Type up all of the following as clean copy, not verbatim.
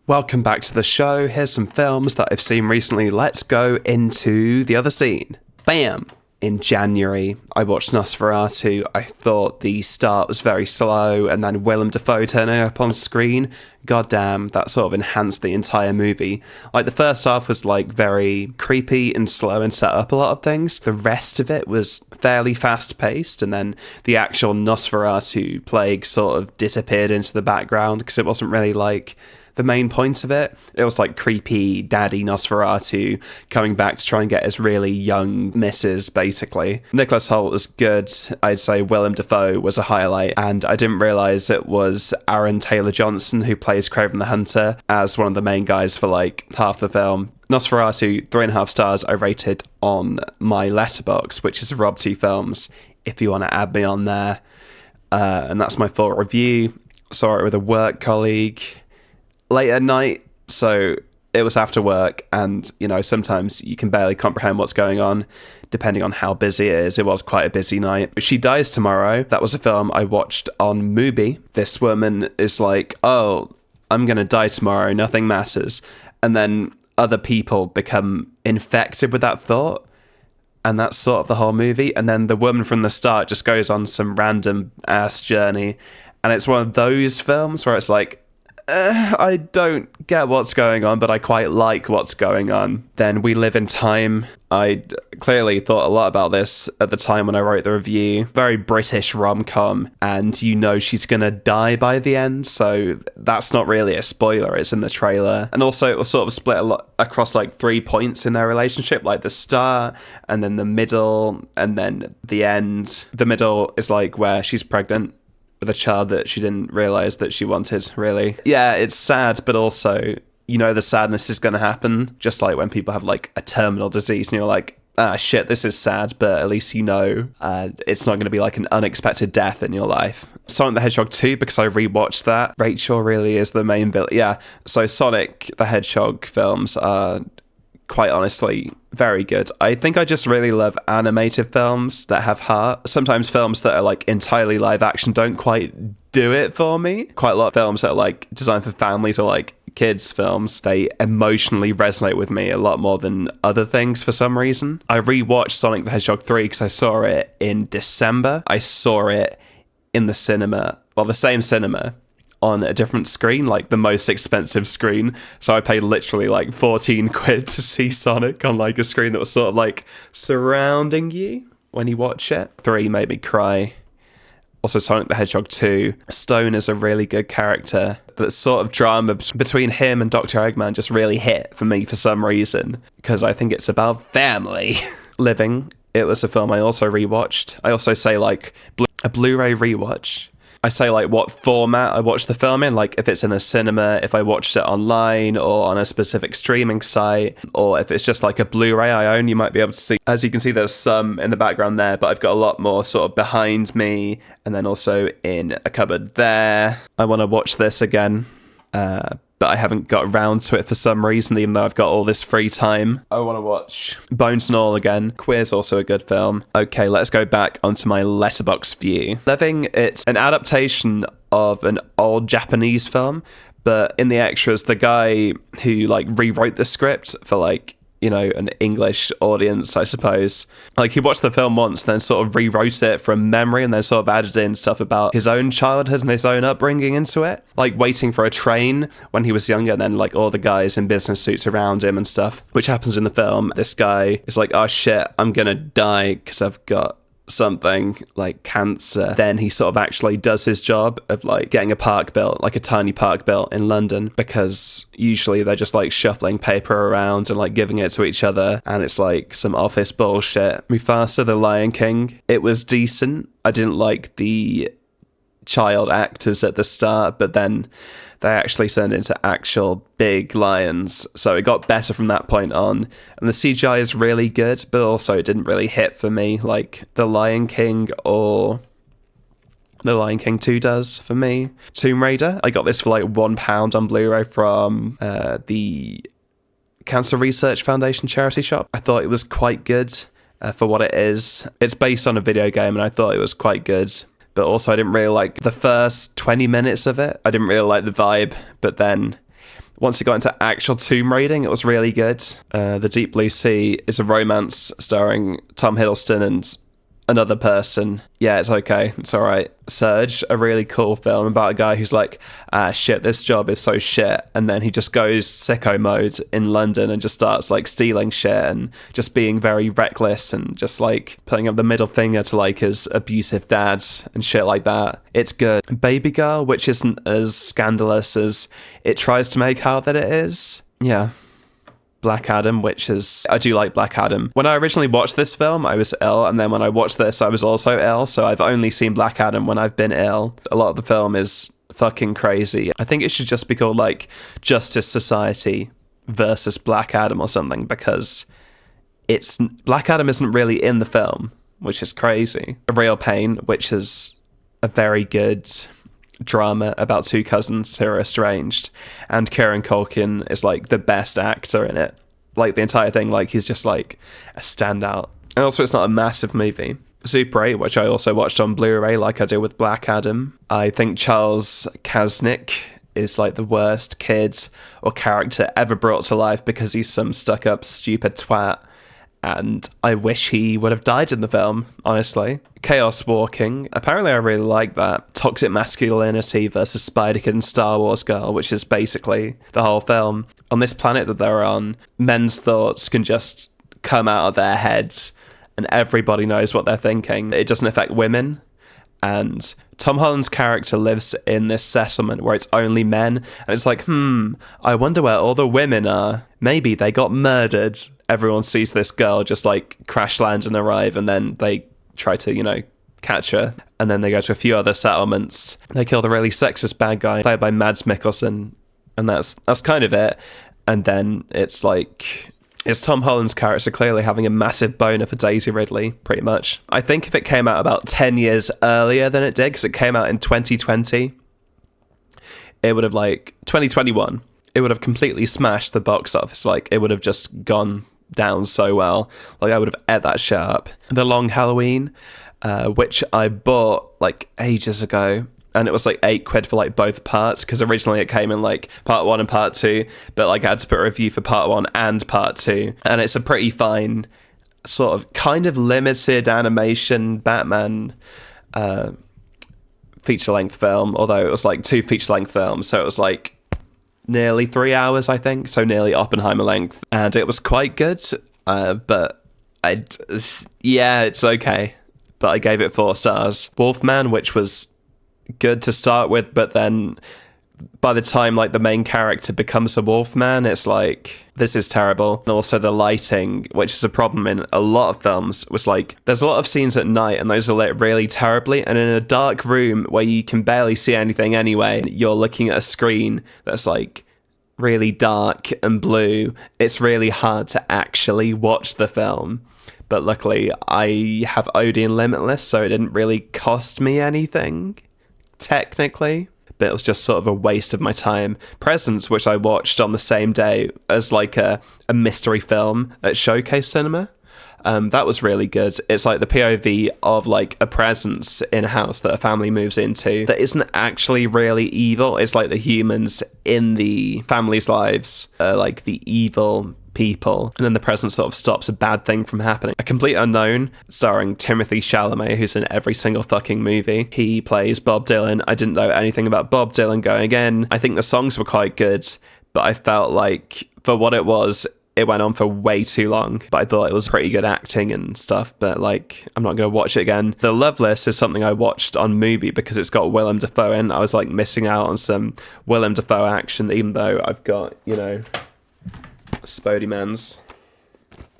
Welcome back to the show. Here's some films that I've seen recently. Let's go into the other scene. Bam! In January, I watched Nosferatu. I thought the start was very slow, and then Willem Dafoe turning up on screen. Goddamn, that sort of enhanced the entire movie. Like, the first half was, very creepy and slow and set up a lot of things. The rest of it was fairly fast-paced, and then the actual Nosferatu plague sort of disappeared into the background, because it wasn't really, the main point of it. It was creepy daddy Nosferatu coming back to try and get his really young missus, basically. Nicholas Hoult was good. I'd say Willem Dafoe was a highlight, and I didn't realise it was Aaron Taylor-Johnson who plays Kraven the Hunter as one of the main guys for half the film. Nosferatu, 3.5 stars I rated on my Letterboxd, which is Rob T Films, if you want to add me on there. And that's my full review. Saw it with a work colleague late at night, so it was after work, and sometimes you can barely comprehend what's going on depending on how busy it is. It was quite a busy night. She Dies Tomorrow, that was a film I watched on Mubi. This woman is oh, I'm gonna die tomorrow, nothing matters, and then other people become infected with that thought, and that's sort of the whole movie. And then the woman from the start just goes on some random ass journey, and it's one of those films where it's I don't get what's going on, but I quite like what's going on. Then We Live in Time. I clearly thought a lot about this at the time when I wrote the review. Very British rom-com, and she's gonna die by the end, so that's not really a spoiler, it's in the trailer. And also it was sort of split a lot across 3 points in their relationship, the start, and then the middle, and then the end. The middle is where she's pregnant with a child that she didn't realize that she wanted, really. Yeah, it's sad, but also, the sadness is going to happen, just like when people have a terminal disease and you're shit, this is sad, but at least it's not going to be an unexpected death in your life. Sonic the Hedgehog 2, because I rewatched that. Rachel really is the main villain. Yeah, so Sonic the Hedgehog films are quite honestly very good. I think I just really love animated films that have heart. Sometimes films that are entirely live action don't quite do it for me. Quite a lot of films that are designed for families or kids films, they emotionally resonate with me a lot more than other things for some reason. I rewatched Sonic the Hedgehog 3 because I saw it in December. I saw it in the cinema, the same cinema, on a different screen, the most expensive screen. So I paid literally 14 quid to see Sonic on a screen that was sort of surrounding you when you watch it. 3 made me cry. Also Sonic the Hedgehog 2. Stone is a really good character. That sort of drama between him and Dr. Eggman just really hit for me for some reason, because I think it's about family. Living, it was a film I also rewatched. I also say a Blu-ray rewatch. I say what format I watched the film in, if it's in the cinema, if I watched it online or on a specific streaming site, or if it's just a Blu-ray I own. You might be able to see, as you can see, there's some in the background there, but I've got a lot more sort of behind me, and then also in a cupboard there. I want to watch this again, but I haven't got around to it for some reason, even though I've got all this free time. I want to watch Bones and All again. Queer's also a good film. Okay, let's go back onto my Letterboxd view. Living, it's an adaptation of an old Japanese film, but in the extras, the guy who rewrote the script for an English audience, I suppose. He watched the film once, then sort of rewrote it from memory, and then sort of added in stuff about his own childhood and his own upbringing into it. Waiting for a train when he was younger, and then all the guys in business suits around him and stuff, which happens in the film. This guy is oh shit, I'm gonna die because I've got something cancer. Then he sort of actually does his job of getting a park built, a tiny park built in London, because usually they're just shuffling paper around and giving it to each other, and it's some office bullshit. Mufasa the Lion King, it was decent. I didn't like the child actors at the start, but then they actually turned into actual big lions, so it got better from that point on. And the CGI is really good, but also it didn't really hit for me The Lion King or The Lion King 2 does for me. Tomb Raider, I got this for £1 on Blu-ray from the Cancer Research Foundation charity shop. I thought it was quite good for what it is. It's based on a video game, and I thought it was quite good. But also I didn't really like the first 20 minutes of it. I didn't really like the vibe, but then once it got into actual tomb raiding, it was really good. The Deep Blue Sea is a romance starring Tom Hiddleston and another person. Yeah, it's okay. It's all right. Surge, a really cool film about a guy who's like, shit, this job is so shit. And then he just goes sicko mode in London and just starts like stealing shit and just being very reckless and just like putting up the middle finger to like his abusive dad and shit like that. It's good. Baby Girl, which isn't as scandalous as it tries to make out that it is. Yeah. Black Adam, I do like Black Adam. When I originally watched this film, I was ill, and then when I watched this, I was also ill, so I've only seen Black Adam when I've been ill. A lot of the film is fucking crazy. I think it should just be called, like, Justice Society versus Black Adam or something, because Black Adam isn't really in the film, which is crazy. A Real Pain, which is a very good drama about two cousins who are estranged, and Kieran Culkin is like the best actor in it. Like the entire thing, like he's just like a standout. And also it's not a massive movie. Super 8, which I also watched on Blu-ray like I did with Black Adam. I think Charles Kaznick is like the worst kid or character ever brought to life because he's some stuck-up stupid twat. And I wish he would have died in the film, honestly. Chaos Walking. Apparently I really like that. Toxic masculinity versus Spider-Kid and Star Wars Girl, which is basically the whole film. On this planet that they're on, men's thoughts can just come out of their heads and everybody knows what they're thinking. It doesn't affect women. And Tom Holland's character lives in this settlement where it's only men. And it's like, I wonder where all the women are. Maybe they got murdered. Everyone sees this girl just like crash land and arrive, and then they try to, catch her. And then they go to a few other settlements. They kill the really sexist bad guy played by Mads Mikkelsen. And that's kind of it. And then it's like, it's Tom Holland's character clearly having a massive boner for Daisy Ridley, pretty much. I think if it came out about 10 years earlier than it did, because it came out in 2020, it would have 2021, it would have completely smashed the box office. Like, it would have just gone down so well. Like, I would have ate that shit up. The Long Halloween, which I bought ages ago. And it was £8 for both parts, because originally it came in part 1 and part 2, but I had to put a review for part 1 and part 2. And it's a pretty fine sort of kind of limited animation Batman feature-length film, although it was 2 feature-length films, so it was nearly 3 hours, I think, so nearly Oppenheimer length. And it was quite good, but it's okay. But I gave it 4 stars. Wolfman, which was good to start with, but then by the time the main character becomes a wolfman, it's this is terrible. And also the lighting, which is a problem in a lot of films, was there's a lot of scenes at night and those are lit really terribly, and in a dark room where you can barely see anything anyway, you're looking at a screen that's really dark and blue. It's really hard to actually watch the film. But luckily I have Odeon Limitless, so it didn't really cost me anything technically, but it was just sort of a waste of my time. Presents, which I watched on the same day as a mystery film at Showcase Cinema, that was really good. It's the POV of a presence in a house that a family moves into that isn't actually really evil. It's the humans in the family's lives are the evil people, and then the present sort of stops a bad thing from happening. A Complete Unknown, starring Timothée Chalamet, who's in every single fucking movie. He plays Bob Dylan. I didn't know anything about Bob Dylan going in. I think the songs were quite good, but I felt for what it was, it went on for way too long. But I thought it was pretty good acting and stuff, but I'm not going to watch it again. The Loveless is something I watched on Mubi because it's got Willem Dafoe in. I was missing out on some Willem Dafoe action, even though I've got, Spodimans.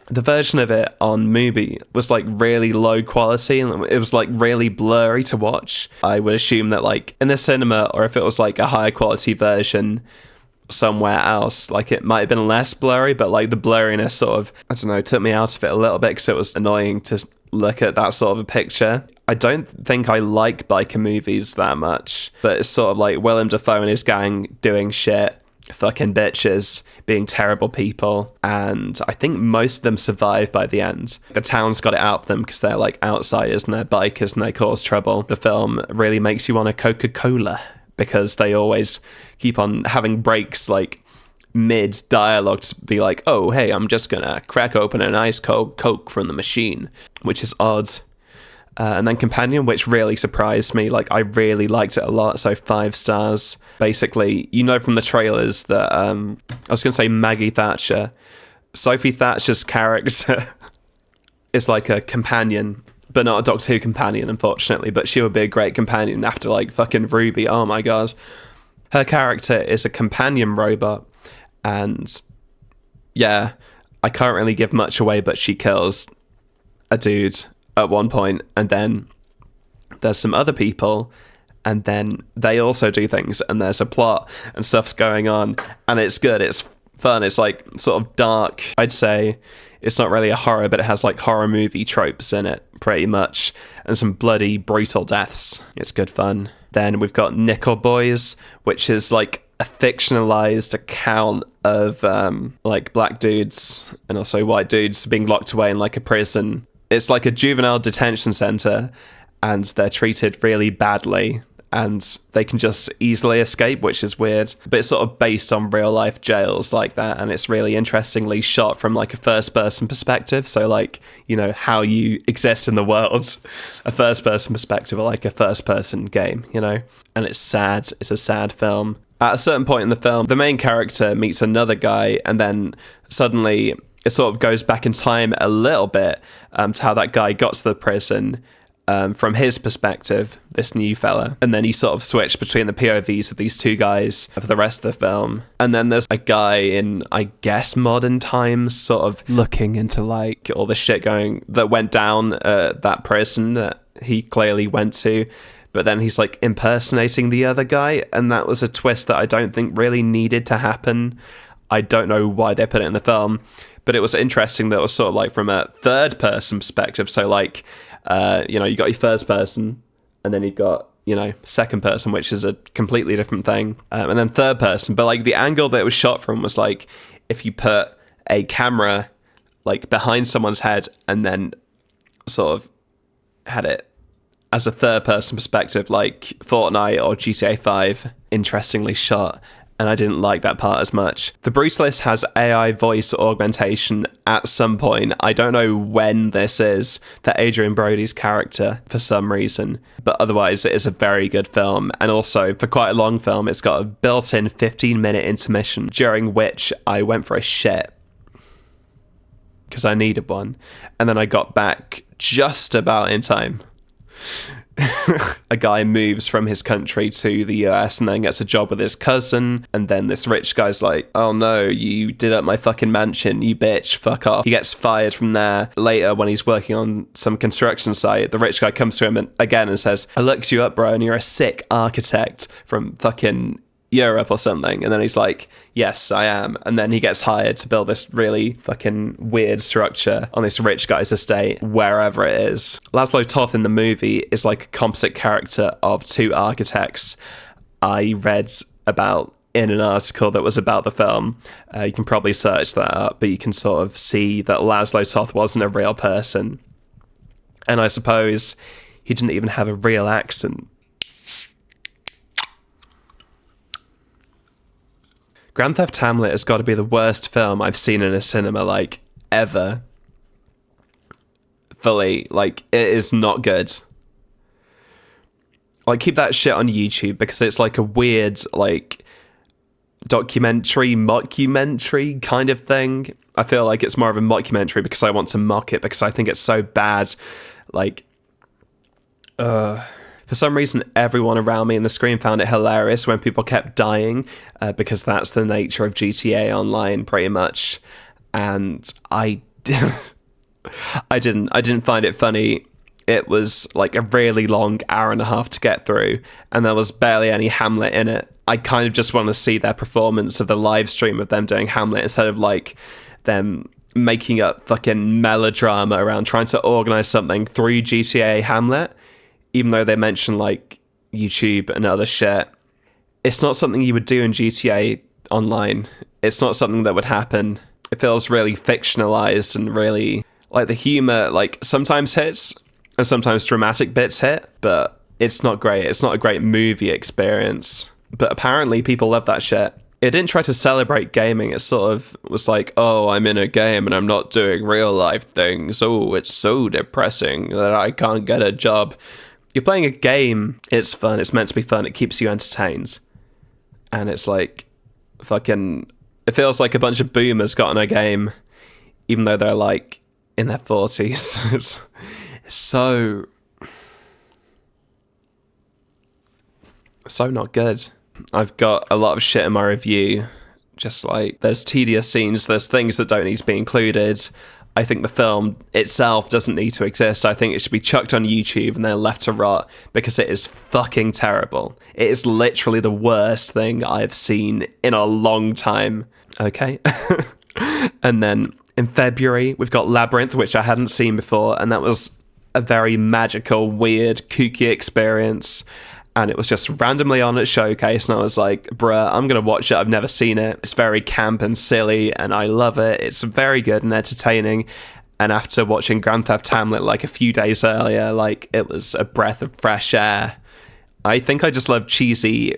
The version of it on Mubi was really low quality, and it was really blurry to watch. I would assume that in the cinema, or if it was a higher quality version somewhere else, it might have been less blurry, but the blurriness sort of, I don't know, took me out of it a little bit because it was annoying to look at that sort of a picture. I don't think I like biker movies that much, but it's sort of Willem Dafoe and his gang doing shit, fucking bitches, being terrible people, and I think most of them survive by the end. The town's got it out for them because they're outsiders and they're bikers and they cause trouble. The film really makes you want a Coca-Cola because they always keep on having breaks mid dialogue to be like, oh, hey, I'm just gonna crack open an ice cold Coke from the machine, which is odd. And then Companion, which really surprised me. Like, I really liked it a lot, so 5 stars. Basically, you know from the trailers that, I was going to say Maggie Thatcher. Sophie Thatcher's character is like a companion, but not a Doctor Who companion, unfortunately. But she would be a great companion after, like, fucking Ruby. Oh my god. Her character is a companion robot, and yeah, I can't really give much away, but she kills a dude at one point, and then there's some other people, and then they also do things, and there's a plot and stuff's going on, and it's good, it's fun, it's like sort of dark. I'd say it's not really a horror, but it has like horror movie tropes in it pretty much, and some bloody brutal deaths. It's good fun. Then we've got Nickel Boys, which is like a fictionalized account of like black dudes and also white dudes being locked away in like a prison. It's like a juvenile detention center, and they're treated really badly, and they can just easily escape, which is weird. But it's sort of based on real life jails like that, and it's really interestingly shot from like a first person perspective. So like, you know, how you exist in the world, a first person perspective, or like a first person game, you know? And it's sad. It's a sad film. At a certain point in the film, the main character meets another guy, and then suddenly it sort of goes back in time a little bit to how that guy got to the prison from his perspective, this new fella. And then he sort of switched between the POVs of these two guys for the rest of the film. And then there's a guy in, I guess, modern times, sort of looking into like all the shit going that went down at that prison that he clearly went to. But then he's like impersonating the other guy. And that was a twist that I don't think really needed to happen. I don't know why they put it in the film, but it was interesting that it was sort of like from a third person perspective. So like, you know, you got your first person, and then you got, you know, second person, which is a completely different thing. And then third person. But like the angle that it was shot from was like, if you put a camera like behind someone's head and then sort of had it as a third person perspective, like Fortnite or GTA 5, interestingly shot. And I didn't like that part as much. The Bruce list has AI voice augmentation at some point. I don't know when this is, for Adrian Brody's character for some reason. But otherwise, it is a very good film. And also, for quite a long film, it's got a built-in 15-minute intermission, during which I went for a shit, because I needed one. And then I got back just about in time. A guy moves from his country to the US and then gets a job with his cousin, and then this rich guy's like, oh no, you did up my fucking mansion, you bitch, fuck off. He gets fired from there. Later, when he's working on some construction site, the rich guy comes to him again and says, I looked you up, bro, and you're a sick architect from fucking Europe or something. And then he's like, yes, I am. And then he gets hired to build this really fucking weird structure on this rich guy's estate, wherever it is. Laszlo Toth in the movie is like a composite character of two architects I read about in an article that was about the film. You can probably search that up, but you can sort of see that Laszlo Toth wasn't a real person. And I suppose he didn't even have a real accent. Grand Theft Hamlet has got to be the worst film I've seen in a cinema, like, ever. Fully. Like, it is not good. Like, keep that shit on YouTube, because it's like a weird, like, mockumentary kind of thing. I feel like it's more of a mockumentary because I want to mock it, because I think it's so bad. Like, for some reason, everyone around me in the screen found it hilarious when people kept dying, because that's the nature of GTA Online, pretty much. And I didn't find it funny. It was like a really long hour and a half to get through, and there was barely any Hamlet in it. I kind of just want to see their performance of the live stream of them doing Hamlet, instead of like them making up fucking melodrama around trying to organize something through GTA Hamlet. Even though they mention like YouTube and other shit, it's not something you would do in GTA Online. It's not something that would happen. It feels really fictionalized, and really like the humor like sometimes hits and sometimes dramatic bits hit, but it's not great. It's not a great movie experience. But apparently people love that shit. It didn't try to celebrate gaming. It sort of was like, oh, I'm in a game and I'm not doing real life things. Oh, it's so depressing that I can't get a job. You're playing a game. It's fun. It's meant to be fun. It keeps you entertained. And it's like, fucking, it feels like a bunch of boomers got in a game, even though they're like in their 40s. It's so not good. I've got a lot of shit in my review. Just like, there's tedious scenes, there's things that don't need to be included. I think the film itself doesn't need to exist. I think it should be chucked on YouTube and then left to rot, because it is fucking terrible. It is literally the worst thing I've seen in a long time. Okay. And then in February, we've got Labyrinth, which I hadn't seen before, and that was a very magical, weird, kooky experience. And it was just randomly on at Showcase, and I was like, bruh, I'm going to watch it. I've never seen it. It's very camp and silly, and I love it. It's very good and entertaining. And after watching Grand Theft Hamlet like a few days earlier, like, it was a breath of fresh air. I think I just love cheesy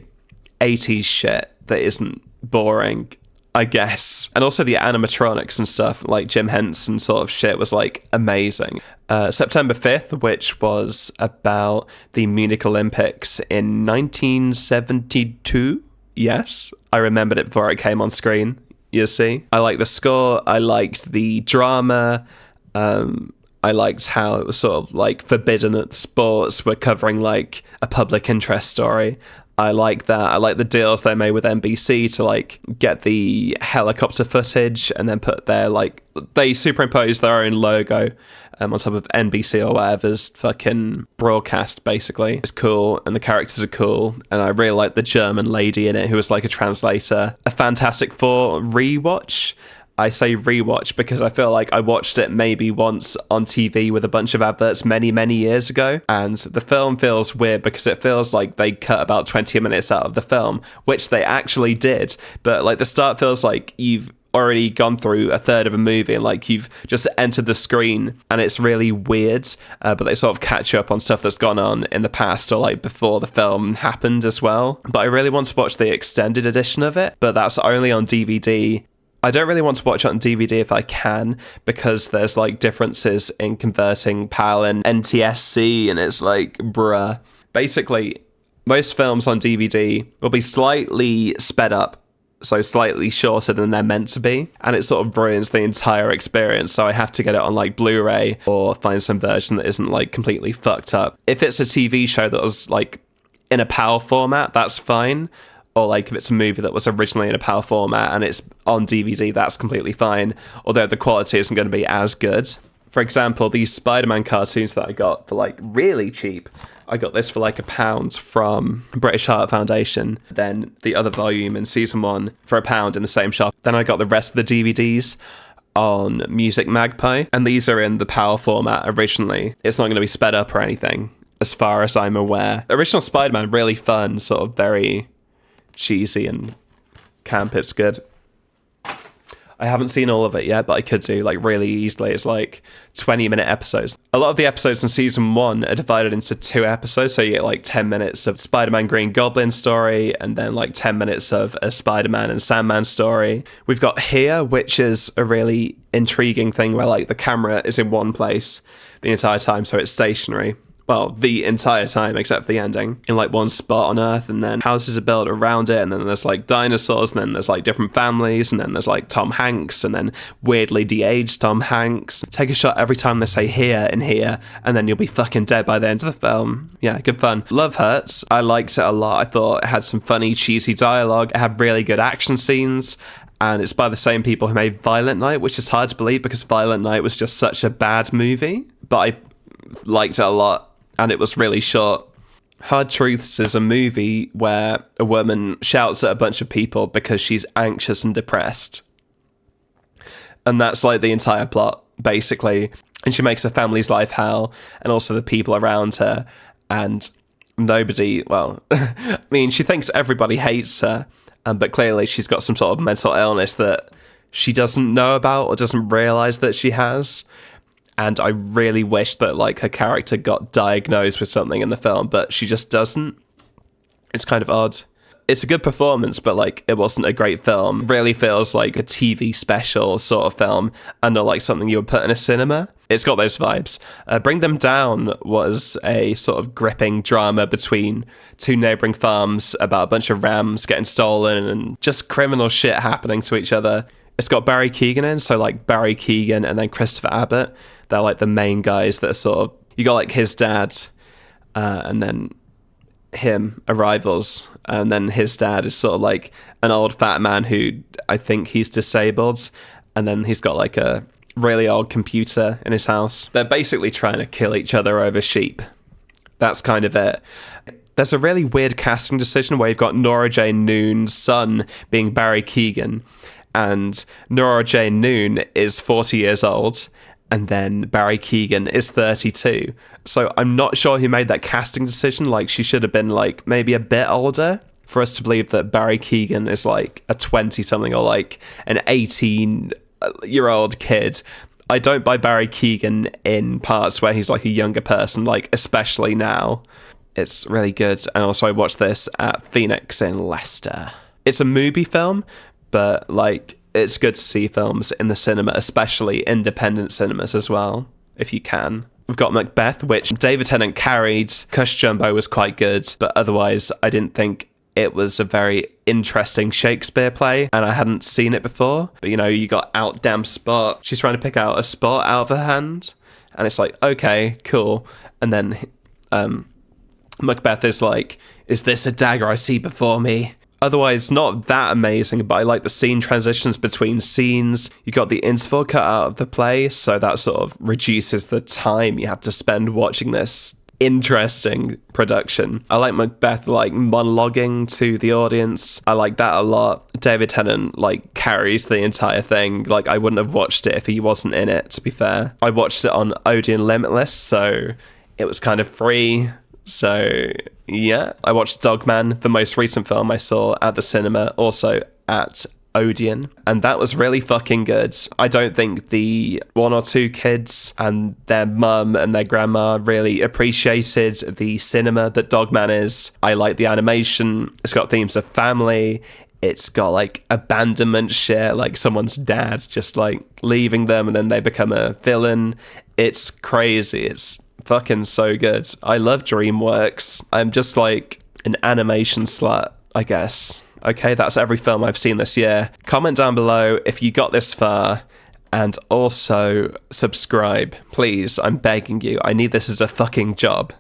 80s shit that isn't boring, I guess. And also the animatronics and stuff, like Jim Henson sort of shit, was like amazing. September 5th, which was about the Munich Olympics in 1972. Yes, I remembered it before it came on screen, you see. I liked the score, I liked the drama, I liked how it was sort of like forbidden that sports were covering like a public interest story. I like that. I like the deals they made with NBC to like get the helicopter footage and then put their like, they superimpose their own logo on top of NBC or whatever's fucking broadcast, basically. It's cool, and the characters are cool, and I really like the German lady in it who was like a translator. A Fantastic Four rewatch. I say rewatch because I feel like I watched it maybe once on TV with a bunch of adverts many, many years ago, and the film feels weird because it feels like they cut about 20 minutes out of the film, which they actually did, but like the start feels like you've already gone through a third of a movie and like you've just entered the screen, and it's really weird, but they sort of catch up on stuff that's gone on in the past or like before the film happened as well. But I really want to watch the extended edition of it, but that's only on DVD. I don't really want to watch it on DVD if I can, because there's like differences in converting PAL and NTSC, and it's like, bruh. Basically, most films on DVD will be slightly sped up, so slightly shorter than they're meant to be, and it sort of ruins the entire experience, so I have to get it on like Blu-ray or find some version that isn't like completely fucked up. If it's a TV show that was like in a PAL format, that's fine. Or like if it's a movie that was originally in a PAL format and it's on DVD, that's completely fine, although the quality isn't going to be as good. For example, these Spider-Man cartoons that I got for like really cheap. I got this for like £1 from British Heart Foundation, then the other volume in season 1 for £1 in the same shop. Then I got the rest of the DVDs on Music Magpie, and these are in the PAL format originally. It's not going to be sped up or anything, as far as I'm aware. Original Spider-Man, really fun, sort of very cheesy and camp. It's good. I haven't seen all of it yet, but I could do like really easily. It's like 20-minute episodes. A lot of the episodes in season 1 are divided into 2 episodes, so you get like 10 minutes of Spider-Man Green Goblin story and then like 10 minutes of a Spider-Man and Sandman story. We've got Here, which is a really intriguing thing where like the camera is in one place the entire time, so it's stationary. Well, the entire time, except for the ending, in like one spot on Earth, and then houses are built around it, and then there's like dinosaurs, and then there's like different families, and then there's like Tom Hanks, and then weirdly de-aged Tom Hanks. Take a shot every time they say here and here, and then you'll be fucking dead by the end of the film. Yeah, good fun. Love Hurts. I liked it a lot. I thought it had some funny, cheesy dialogue. It had really good action scenes. And it's by the same people who made Violent Night, which is hard to believe because Violent Night was just such a bad movie. But I liked it a lot. And it was really short. Hard Truths is a movie where a woman shouts at a bunch of people because she's anxious and depressed. And that's like the entire plot, basically. And she makes her family's life hell, and also the people around her. And nobody, well, I mean, she thinks everybody hates her, but clearly she's got some sort of mental illness that she doesn't know about or doesn't realise that she has. And I really wish that like her character got diagnosed with something in the film, but she just doesn't. It's kind of odd. It's a good performance, but like it wasn't a great film. Really feels like a TV special sort of film and not like something you would put in a cinema. It's got those vibes. Bring Them Down was a sort of gripping drama between two neighboring farms about a bunch of rams getting stolen and just criminal shit happening to each other. It's got Barry Keoghan in, so like Barry Keoghan and then Christopher Abbott. They're like the main guys that are sort of, you got like his dad and then him are rivals, and then his dad is sort of like an old fat man who I think he's disabled, and then he's got like a really old computer in his house. They're basically trying to kill each other over sheep. That's kind of it. There's a really weird casting decision where you've got Nora Jane Noon's son being Barry Keoghan, and Nora Jane Noon is 40 years old, and then Barry Keoghan is 32. So I'm not sure who made that casting decision. Like, she should have been like maybe a bit older for us to believe that Barry Keoghan is like a 20-something or like an 18-year-old kid. I don't buy Barry Keoghan in parts where he's like a younger person, like especially now. It's really good. And also I watched this at Phoenix in Leicester. It's a movie film, but like it's good to see films in the cinema, especially independent cinemas as well, if you can. We've got Macbeth, which David Tennant carried. Cush Jumbo was quite good, but otherwise I didn't think it was a very interesting Shakespeare play, and I hadn't seen it before. But you know, you got out damn spot. She's trying to pick out a spot out of her hand, and it's like, okay, cool. And then Macbeth is like, is this a dagger I see before me? Otherwise, not that amazing, but I like the scene transitions between scenes. You got the interval cut out of the play, so that sort of reduces the time you have to spend watching this interesting production. I like Macbeth like monologuing to the audience. I like that a lot. David Tennant like carries the entire thing. Like, I wouldn't have watched it if he wasn't in it, to be fair. I watched it on Odeon Limitless, so it was kind of free. So yeah, I watched Dogman, the most recent film I saw at the cinema, also at Odeon, and that was really fucking good. I don't think the one or two kids and their mum and their grandma really appreciated the cinema that Dogman is. I like the animation. It's got themes of family. It's got like abandonment shit, like someone's dad just like leaving them and then they become a villain. It's crazy. It's fucking so good. I love DreamWorks. I'm just like an animation slut, I guess. Okay, that's every film I've seen this year. Comment down below if you got this far, and also subscribe. Please, I'm begging you. I need this as a fucking job.